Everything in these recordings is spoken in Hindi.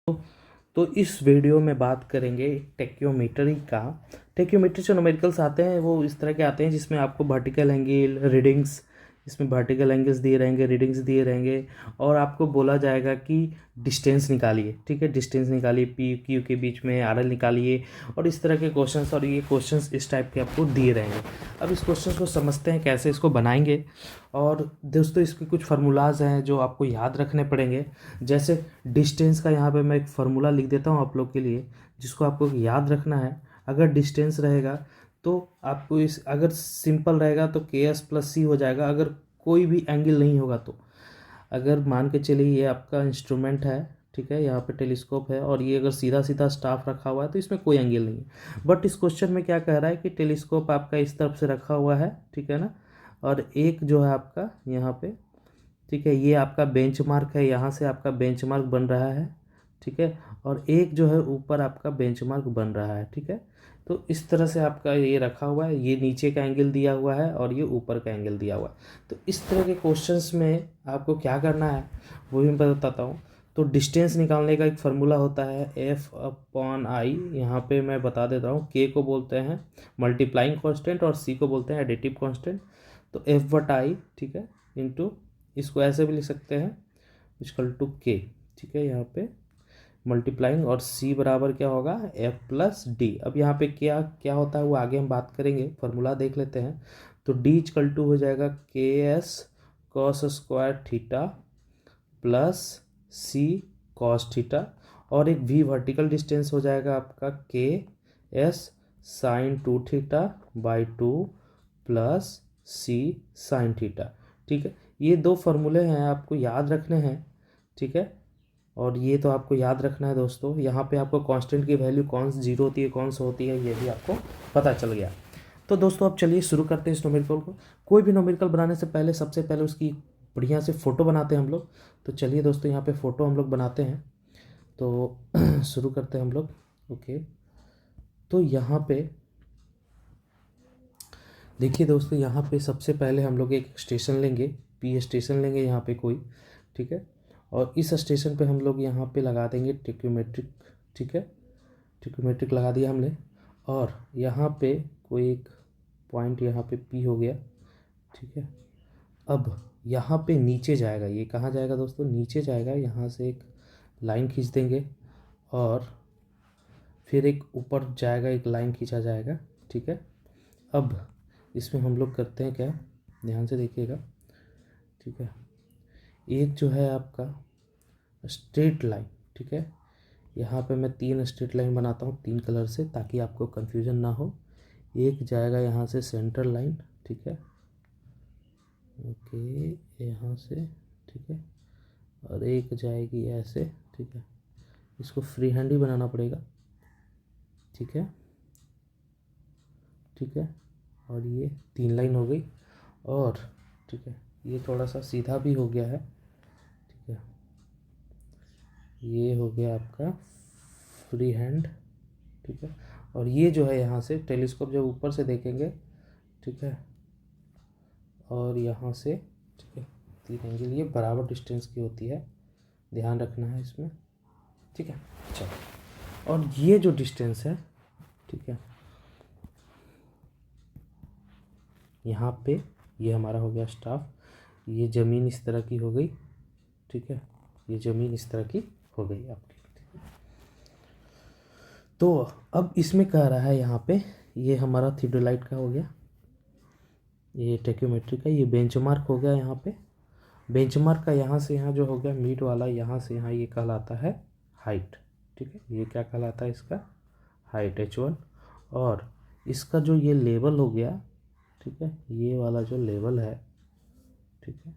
तो इस वीडियो में बात करेंगे टेक्योमेट्री का। टेक्योमेट्री से न्यूमेरिकल्स आते हैं, वो इस तरह के आते हैं जिसमें आपको वर्टिकल एंगल रीडिंग्स, इसमें वर्टिकल एंगल्स दिए रहेंगे, रीडिंग्स दिए रहेंगे और आपको बोला जाएगा कि डिस्टेंस निकालिए। ठीक है, डिस्टेंस निकालिए, पी क्यू के बीच में आर एल निकालिए और इस तरह के क्वेश्चंस, और ये क्वेश्चंस इस टाइप के आपको दिए रहेंगे। अब इस क्वेश्चंस को समझते हैं कैसे इसको बनाएंगे। और दोस्तों इसके कुछ फार्मूलाज हैं जो आपको याद रखने पड़ेंगे। जैसे डिस्टेंस का यहाँ पे मैं एक फार्मूला लिख देता हूँ आप लोग के लिए, जिसको आपको याद रखना है। अगर डिस्टेंस रहेगा तो आपको अगर सिंपल रहेगा तो के एस प्लस सी हो जाएगा। अगर कोई भी एंगल नहीं होगा तो, अगर मान के चलिए ये आपका इंस्ट्रूमेंट है, ठीक है, यहाँ पे टेलीस्कोप है और ये अगर सीधा सीधा स्टाफ रखा हुआ है तो इसमें कोई एंगल नहीं है। बट इस क्वेश्चन में क्या कह रहा है कि टेलीस्कोप आपका इस तरफ से रखा हुआ है, ठीक है ना, और एक जो है आपका यहाँ पे, ठीक है, ये आपका बेंचमार्क है, यहाँ से आपका बेंचमार्क बन रहा है, ठीक है, और एक जो है ऊपर आपका बेंचमार्क बन रहा है, ठीक है। तो इस तरह से आपका ये रखा हुआ है, ये नीचे का एंगल दिया हुआ है और ये ऊपर का एंगल दिया हुआ है। तो इस तरह के क्वेश्चंस में आपको क्या करना है वो भी मैं बताता हूँ। तो डिस्टेंस निकालने का एक फार्मूला होता है एफ अपॉन आई, यहाँ पे मैं बता देता हूँ। के को बोलते हैं मल्टीप्लाइंग कांस्टेंट और सी को बोलते हैं एडिटिव कांस्टेंट। तो एफ बट आई, ठीक है, इंटू, इसको ऐसे भी लिख सकते हैं इक्वल टू के, ठीक है, यहाँ पे मल्टीप्लाइंग, और सी बराबर क्या होगा एफ प्लस डी। अब यहाँ पे क्या क्या होता है वो आगे हम बात करेंगे, फार्मूला देख लेते हैं। तो डी इक्वल टू हो जाएगा k s cos square theta plus c cos theta, और एक वी वर्टिकल डिस्टेंस हो जाएगा आपका k S sine two theta by two plus C sine theta. ठीक है, ये दो फार्मूले हैं, आपको याद रखने हैं, ठीक है। और ये तो आपको याद रखना है दोस्तों। यहाँ पे आपको कांस्टेंट की वैल्यू कौन सी जीरो होती है, कौन सी होती है, ये भी आपको पता चल गया। तो दोस्तों अब चलिए शुरू करते हैं इस न्यूमेरिकल को। कोई भी न्यूमेरिकल बनाने से पहले सबसे पहले उसकी बढ़िया से फ़ोटो बनाते हैं हम लोग। तो चलिए दोस्तों यहाँ पे फ़ोटो हम लोग बनाते हैं। तो शुरू करते हैं हम लोग। ओके, तो यहाँ पे देखिए दोस्तों, यहाँ पे सबसे पहले हम लोग एक स्टेशन लेंगे, पी स्टेशन लेंगे यहाँ पे कोई, ठीक है। और इस स्टेशन पे हम लोग यहाँ पे लगा देंगे टेक्योमेट्रिक, ठीक है, टेक्योमेट्रिक लगा दिया हमने। और यहाँ पे कोई एक पॉइंट यहाँ पे पी हो गया, ठीक है। अब यहाँ पे नीचे जाएगा, ये कहाँ जाएगा दोस्तों, नीचे जाएगा। यहाँ से एक लाइन खींच देंगे और फिर एक ऊपर जाएगा, एक लाइन खींचा जाएगा, ठीक है। अब इसमें हम लोग करते हैं क्या, ध्यान से देखिएगा, ठीक है। एक जो है आपका स्ट्रेट लाइन, ठीक है, यहाँ पे मैं तीन स्ट्रेट लाइन बनाता हूँ तीन कलर से ताकि आपको कंफ्यूजन ना हो। एक जाएगा यहाँ से सेंटर लाइन, ठीक है, ओके, यहाँ से, ठीक है, और एक जाएगी ऐसे, ठीक है। इसको फ्री हैंड ही बनाना पड़ेगा, ठीक है, ठीक है। और ये तीन लाइन हो गई, और ठीक है, ये थोड़ा सा सीधा भी हो गया है, ठीक है, ये हो गया आपका फ्री हैंड, ठीक है। और ये जो है यहाँ से टेलीस्कोप जब ऊपर से देखेंगे, ठीक है, और यहाँ से, ठीक है, तीन एंगल ये बराबर डिस्टेंस की होती है, ध्यान रखना है इसमें, ठीक है। चलो, और ये जो डिस्टेंस है, ठीक है, यहाँ पे ये हमारा हो गया स्टाफ, ये ज़मीन इस तरह की हो गई, ठीक है, ये ज़मीन इस तरह की हो गई आपकी। तो अब इसमें कह रहा है यहाँ पे, ये हमारा थियोडोलाइट का हो गया, ये टेक्योमेट्री का, ये बेंचमार्क हो गया। यहाँ पे बेंचमार्क का यहाँ से यहाँ जो हो गया मीट वाला, यहाँ से यहाँ ये कहलाता है हाइट, ठीक है, ये क्या कहलाता है इसका हाइट h1। और इसका जो ये लेवल हो गया, ठीक है, ये वाला जो लेवल है, ठीक है,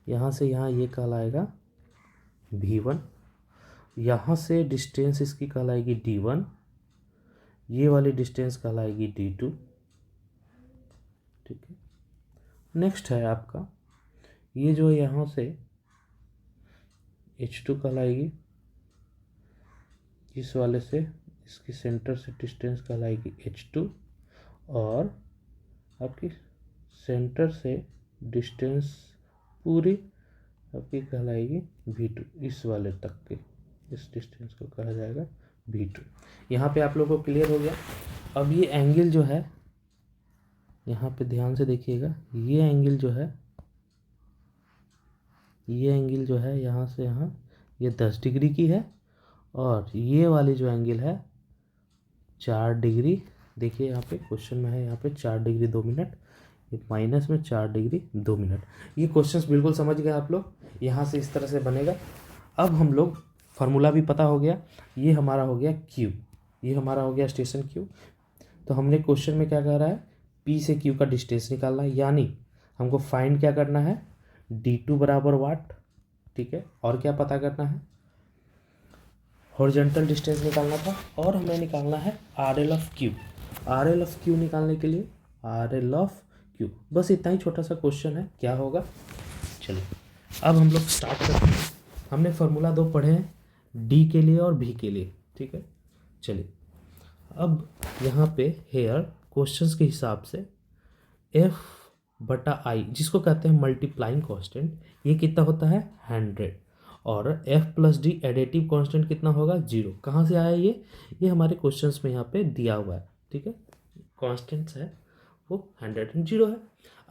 यहाँ से यहाँ ये कहलाएगा v1। यहाँ से डिस्टेंस इसकी कहलाएगी d1, ये वाली डिस्टेंस कहलाएगी d2, ठीक है। नेक्स्ट है आपका ये जो है यहाँ से h2 कहलाएगी, इस वाले से इसकी सेंटर से डिस्टेंस कहलाएगी h2, और आपकी सेंटर से डिस्टेंस पूरी आपकी कहलाएगी V2। इस वाले तक के इस डिस्टेंस को कहा जाएगा V2। यहाँ पे आप लोगों को क्लियर हो गया। अब ये एंगल जो है, यहाँ पे ध्यान से देखिएगा, ये एंगल जो है, ये एंगल जो है यहाँ से यहाँ, ये 10 डिग्री की है, और ये वाली जो एंगल है 4 डिग्री। देखिए यहाँ पे क्वेश्चन में है, यहाँ पे 4 डिग्री 2 मिनट, ये माइनस में 4 डिग्री 2 मिनट। ये क्वेश्चंस बिल्कुल समझ गए आप लोग। यहाँ से इस तरह से बनेगा। अब हम लोग फार्मूला भी पता हो गया। ये हमारा हो गया Q, ये हमारा हो गया स्टेशन Q। तो हमने क्वेश्चन में क्या कह रहा है, P से Q का डिस्टेंस निकालना है, यानी हमको फाइंड क्या करना है, D2 बराबर वाट, ठीक है। और क्या पता करना है, हॉरिजॉन्टल डिस्टेंस निकालना था, और हमें निकालना है RL of Q। RL of Q निकालने के लिए RL ऑफ Q, बस इतना ही छोटा सा क्वेश्चन है। क्या होगा, चलिए अब हम लोग स्टार्ट करते हैं। हमने फार्मूला 2 पढ़े हैं, D के लिए और V के लिए, ठीक है। चलिए अब यहाँ पे हेयर क्वेश्चंस के हिसाब से F/I, जिसको कहते हैं मल्टीप्लाइंग कांस्टेंट, ये कितना होता है 100, और F+D एडिटिव कांस्टेंट कितना होगा 0। कहाँ से आया ये हमारे क्वेश्चंस में यहाँ पे दिया हुआ है, ठीक है। कांस्टेंट्स है वो 100 और 0 है।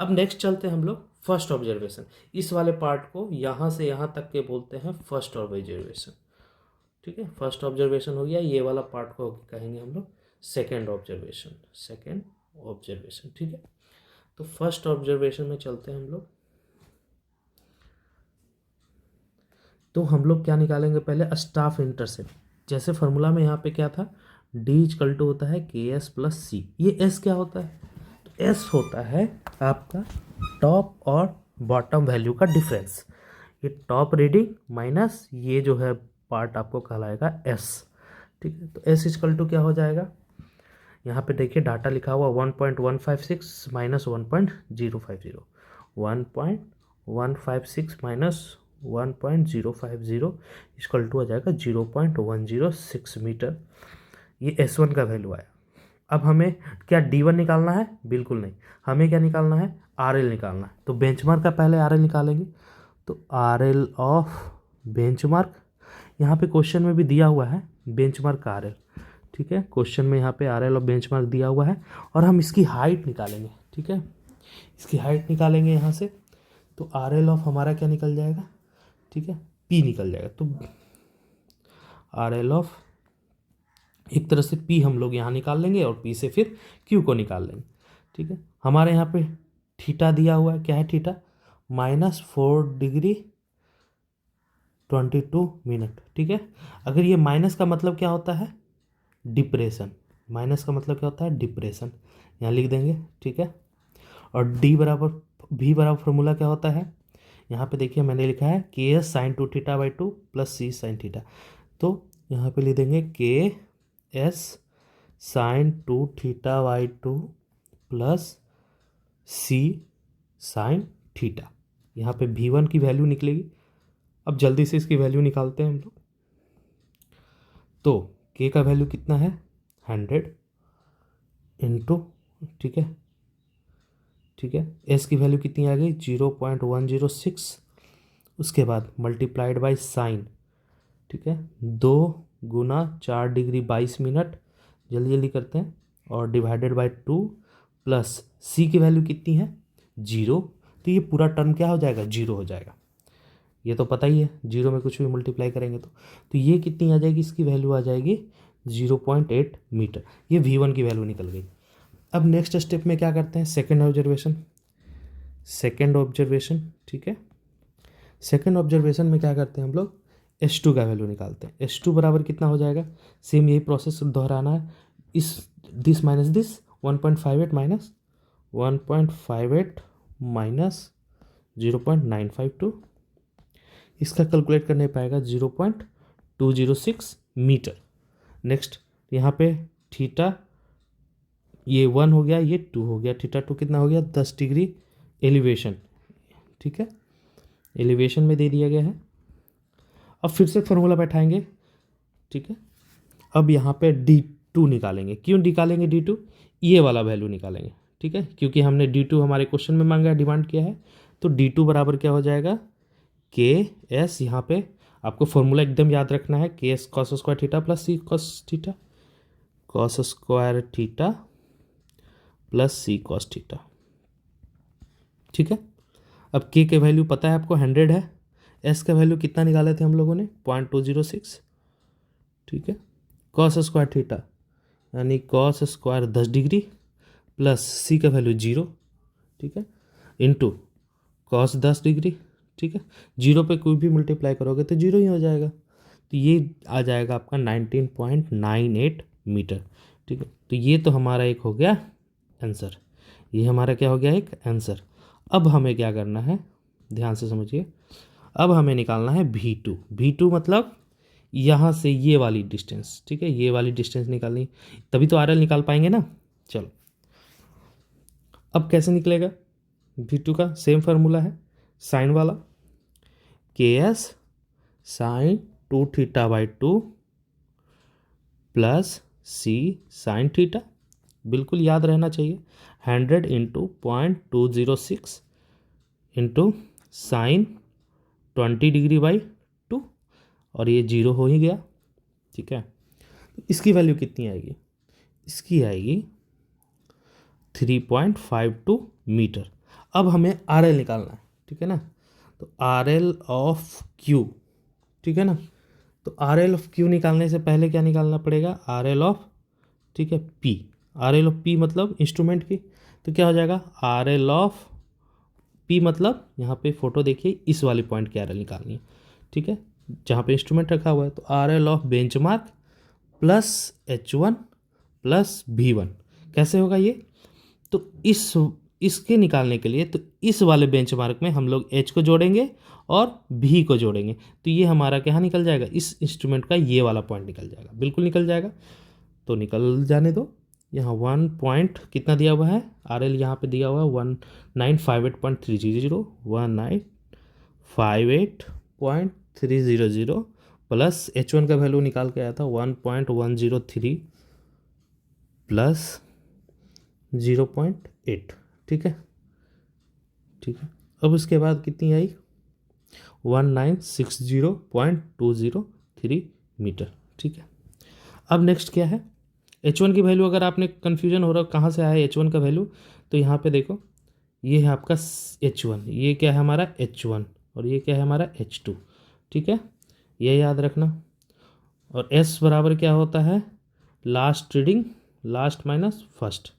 अब नेक्स्ट चलते हैं हम लोग फर्स्ट ऑब्जर्वेशन। इस वाले पार्ट को यहाँ से यहाँ तक के बोलते हैं फर्स्ट ऑब्जर्वेशन, ठीक है। फर्स्ट ऑब्जर्वेशन हो गया, ये वाला पार्ट को कहेंगे हम लोग सेकेंड ऑब्जर्वेशन, सेकेंड ऑब्जर्वेशन, ठीक है। तो फर्स्ट ऑब्जर्वेशन में चलते हैं हम लोग। तो हम लोग क्या निकालेंगे, पहले स्टाफ इंटरसेप्ट। जैसे फार्मूला में यहाँ पे क्या था, D= होता है KS + C। ये S क्या होता है, तो S होता है आपका टॉप और बॉटम वैल्यू का डिफरेंस। ये टॉप रीडिंग माइनस ये जो है पार्ट आपको कहलाएगा S, ठीक है। तो S= क्या हो जाएगा, यहाँ पे देखिए डाटा लिखा हुआ 1.156 माइनस 1.050, 1.156 माइनस 1.050 इक्वल टू आ जाएगा 0.106 मीटर। ये S1 का वैल्यू आया। अब हमें क्या D1 निकालना है, बिल्कुल नहीं, हमें क्या निकालना है, RL निकालना है। तो बेंचमार्क का पहले RL निकालेंगे। तो RL ऑफ बेंचमार्क, यहाँ पे क्वेश्चन में भी दिया हुआ है बेंचमार्क का RL, ठीक है। क्वेश्चन में यहाँ पे RL ऑफ बेंचमार्क दिया हुआ है, और हम इसकी हाइट निकालेंगे, ठीक है। इसकी हाइट निकालेंगे यहाँ से, तो RL ऑफ हमारा क्या निकल जाएगा, ठीक है, P निकल जाएगा। तो RL ऑफ एक तरह से P हम लोग यहाँ निकाल लेंगे, और P से फिर Q को निकाल लेंगे, ठीक है। हमारे यहाँ पे थीटा दिया हुआ है, क्या है थीटा, -4 डिग्री 22 मिनट, ठीक है। अगर ये माइनस का मतलब क्या होता है, डिप्रेशन, माइनस का मतलब क्या होता है, डिप्रेशन, यहाँ लिख देंगे, ठीक है। और V बराबर फॉर्मूला क्या होता है, यहाँ पे देखिए मैंने लिखा है KS sin 2θ/2 + C sin θ। तो यहाँ पे लिख देंगे KS sin 2θ/2 + C sin θ। यहाँ पे V1 की वैल्यू निकलेगी। अब जल्दी से इसकी वैल्यू निकालते हैं हम लोग। तो K का वैल्यू कितना है 100 इंटू, ठीक है, ठीक है। S की वैल्यू कितनी आ गई 0.106, उसके बाद मल्टीप्लाइड बाई साइन, ठीक है, 2 गुना 4 डिग्री 22 मिनट, जल्दी जल्दी करते हैं, और डिवाइडेड बाई 2 प्लस C की वैल्यू कितनी है 0। तो ये पूरा टर्म क्या हो जाएगा 0 हो जाएगा, ये तो पता ही है, 0 में कुछ भी मल्टीप्लाई करेंगे तो ये कितनी आ जाएगी, इसकी वैल्यू आ जाएगी 0.8 मीटर। ये V1 की वैल्यू निकल गई। अब नेक्स्ट स्टेप में क्या करते हैं, सेकेंड ऑब्जर्वेशन, ठीक है। सेकेंड ऑब्जर्वेशन में क्या करते हैं हम लोग, S2 का वैल्यू निकालते हैं। S2 बराबर कितना हो जाएगा, सेम यही प्रोसेस दोहराना है, this minus this 1.58 minus 1.58 minus 0.952, इसका कैलकुलेट करने पाएगा 0.206 मीटर। नेक्स्ट यहाँ पे थीटा ये 1 हो गया, ये 2 हो गया, θ2 कितना हो गया 10 डिग्री एलिवेशन, ठीक है, एलिवेशन में दे दिया गया है। अब फिर से फॉर्मूला बैठाएंगे, ठीक है। अब यहाँ पे D2 निकालेंगे। क्यों निकालेंगे D2, ये वाला वैल्यू निकालेंगे, ठीक है, क्योंकि हमने D2 हमारे क्वेश्चन में मांगा है, डिमांड किया है। तो D2 बराबर क्या हो जाएगा के एस, यहाँ पे आपको फॉर्मूला एकदम याद रखना है, k s cos square theta plus c cos theta, cos square theta plus c cos theta. ठीक है, अब के वैल्यू पता है आपको 100 है, एस का वैल्यू कितना निकाले थे हम लोगों ने 0.206। ठीक है, कॉस स्क्वायर थीटा यानी कॉस स्क्वायर 10 डिग्री प्लस सी का वैल्यू 0। ठीक है, इंटू कॉस 10 डिग्री। ठीक है, 0 पे कोई भी मल्टीप्लाई करोगे तो 0 ही हो जाएगा, तो ये आ जाएगा आपका 19.98 मीटर। ठीक है, तो ये तो हमारा एक हो गया आंसर, ये हमारा क्या हो गया एक आंसर। अब हमें क्या करना है, ध्यान से समझिए, अब हमें निकालना है V2। V2 मतलब यहाँ से ये वाली डिस्टेंस। ठीक है, ये वाली डिस्टेंस निकालनी, तभी तो RL निकाल पाएंगे ना। चलो, अब कैसे निकलेगा V2 का, सेम फार्मूला है साइन वाला, के S sine 2 theta by 2 plus C sine theta, बिल्कुल याद रहना चाहिए, 100 into 0.206 into sine 20 degree by 2, और ये 0 हो ही गया। ठीक है, तो इसकी वैल्यू कितनी आएगी, इसकी आएगी 3.52 मीटर। अब हमें RL निकालना है। ठीक है ना, तो RL ऑफ Q, ठीक है ना, तो RL ऑफ Q निकालने से पहले क्या निकालना पड़ेगा, RL ऑफ, ठीक है, P। RL ऑफ P मतलब इंस्ट्रूमेंट की, तो क्या हो जाएगा RL ऑफ P मतलब यहाँ पे फोटो देखिए, इस वाली पॉइंट की RL निकालनी है। ठीक है, जहाँ पे इंस्ट्रूमेंट रखा हुआ है, तो RL of benchmark plus H1 plus V1 कैसे होगा ये, तो इसके निकालने के लिए तो इस वाले बेंचमार्क में हम लोग H को जोड़ेंगे और V को जोड़ेंगे, तो ये हमारा क्या निकल जाएगा, इस इंस्ट्रूमेंट का ये वाला पॉइंट निकल जाएगा, बिल्कुल निकल जाएगा। तो निकल जाने दो, यहाँ 1 पॉइंट कितना दिया हुआ है, RL यहाँ पे दिया हुआ है 1958.300, 1958.300 प्लस H1 का वैल्यू निकाल के आया था 1.103 प्लस 0.8। ठीक है, ठीक है, अब उसके बाद कितनी आई 1960.203 मीटर। ठीक है, अब नेक्स्ट क्या है, H1 की वैल्यू, अगर आपने कन्फ्यूजन हो रहा कहाँ से आया H1 का वैल्यू, तो यहाँ पे देखो, ये है आपका H1, ये क्या है हमारा H1, और ये क्या है हमारा H2। ठीक है, ये याद रखना। और S बराबर क्या होता है, last reading, last minus first.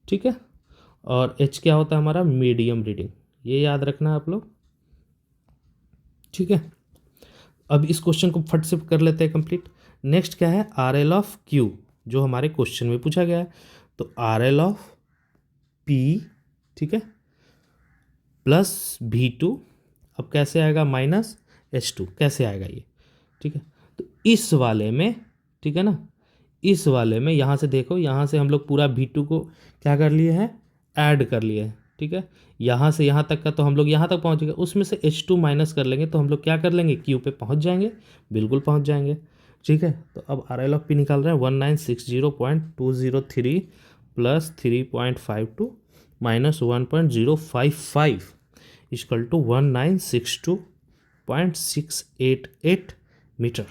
ठीक है, और H क्या होता है हमारा मीडियम रीडिंग, ये याद रखना आप लोग। ठीक है, अब इस क्वेश्चन को फट से कर लेते हैं कंप्लीट। नेक्स्ट क्या है, RL ऑफ Q, जो हमारे क्वेश्चन में पूछा गया है, तो RL ऑफ P, ठीक है, प्लस V2, अब कैसे आएगा माइनस H2, कैसे आएगा ये। ठीक है, तो इस वाले में, ठीक है ना, इस वाले में यहाँ से देखो, यहाँ से हम लोग पूरा V2 को क्या कर लिए हैं, ऐड कर लिए हैं। ठीक है, यहाँ से यहाँ तक का तो हम लोग यहाँ तक पहुँच गए, उसमें से H2 माइनस कर लेंगे तो हम लोग क्या कर लेंगे, Q पे पहुँच जाएंगे, बिल्कुल पहुँच जाएंगे। ठीक है, तो अब RL ऑफ P निकाल रहे हैं 1960.203 plus 3.52 minus 1.055 equal to 1962.688 metre.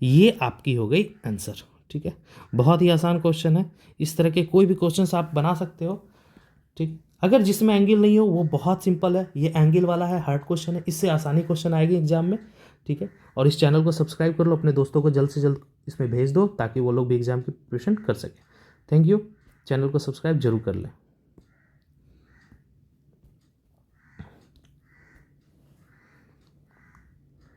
ये आपकी हो गई आंसर। ठीक है, बहुत ही आसान क्वेश्चन है, इस तरह के कोई भी क्वेश्चंस आप बना सकते हो। ठीक, अगर जिसमें एंगल नहीं हो वो बहुत सिंपल है, ये एंगल वाला है, हार्ड क्वेश्चन है, इससे आसानी क्वेश्चन आएगी एग्जाम में। ठीक है, और इस चैनल को सब्सक्राइब कर लो, अपने दोस्तों को जल्द से जल्द इसमें भेज दो ताकि वो लोग भी एग्जाम की प्रिपरेशन कर सकें। थैंक यू, चैनल को सब्सक्राइब जरूर कर लें।